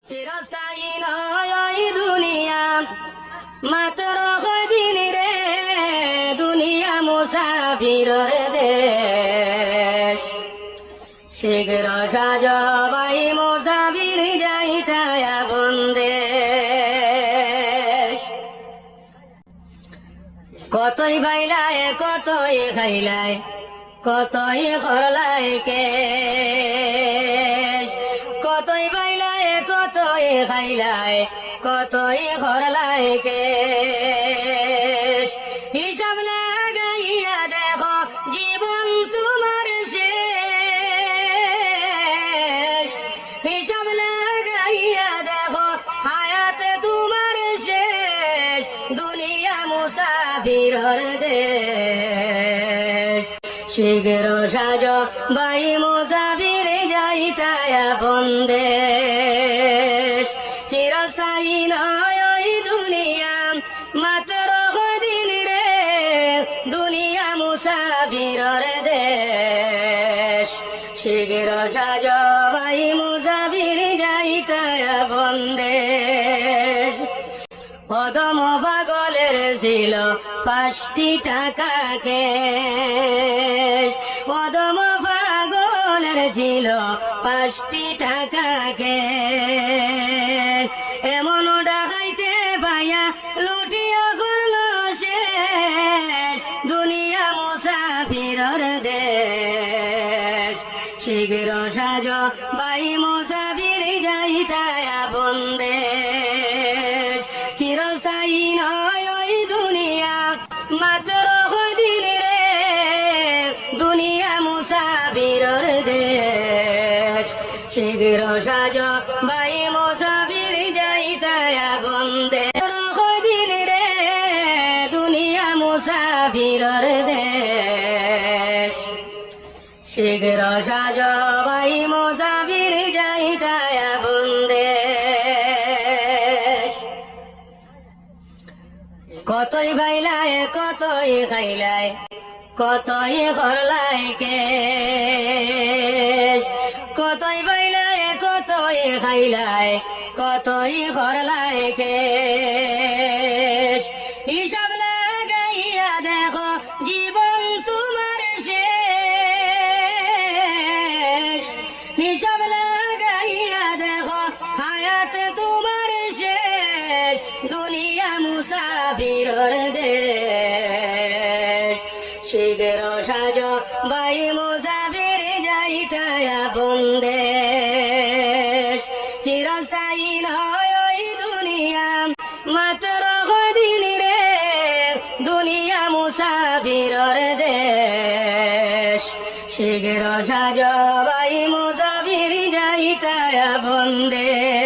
চিরস্থায়ী নয় ওই দুনিয়া, মাত্র কদিন রে, দুনিয়া মুসাফিরের দেশ। শীঘ্র সাজ ভাই মুসাফির যাইতায় আপন দেশ। কতই ভাইলায় কতই খাইলায়, কতই করলায় কেশ। কতই ভাইলায় কতই খাইলায়, কতই করলায় কেশ। হিসাব লাগাইয়া দেখো জীবন তোমার শেষ। হিসাব লাগাইয়া দেখো হায়াত তোমার শেষ। দুনিয়া মুসাফিরের দেশ। শীঘ্র সাজ ভাই মুসাফির যাইতায় আপন দেশ। চিরস্থায়ী নয় ওই দুনিয়া, মাত্র কদিন রে, দুনিয়া মুসাফিরের দেশ। শীঘ্র সাজ ভাই মুসাফির যাইতায় আপন দেশ। কদম পাগলের ছিল 5টি টাকা কেশ। কদম পাগলের ছিল 5টি টাকা কেশ। এমন ডাকাইতে পাইয়া লুটিয়া করল শেষ। দুনিয়া মুসাফিরের দেশ। শীঘ্র সাজ ভাই মুসাফির যাইতায় আপন দেশ। চিরস্থায়ী নয় ওই দুনিয়া, মাত্র কদিন রে, দুনিয়া মুসাফিরের দেশ। শীঘ্র সাজ ভাই মুসাফির যাইতায় আপন দেশ। কদিন রে, দুনিয়া মুসাফিরের দেশ। শীঘ্র সাজ ভাই মুসাফির যাইতায় আপন দেশ। কতই ভাইলায় কতই খাইলায়, কতই করলায় কেশ। কতই ভাইলায় কতই খাইলায়, কতই করলায় কেশ। হিসাব লাগাইয়া দেখো জীবন তোমার শেষ। হিসাব লাগাইয়া দেখো হায়াত তোমার শেষ। দুনিয়া মুসাফিরের দেশ। শীঘ্র সাজ ভাই মুসাফির যাইতায় আপন দেশ। চিরস্থায়ী নয় ওই দুনিয়া, মাত্র কদিন রে, দুনিয়া মুসাফিরের দেশ। শীঘ্র সাজ ভাই মুসাফির যাইতায় আপন দেশ।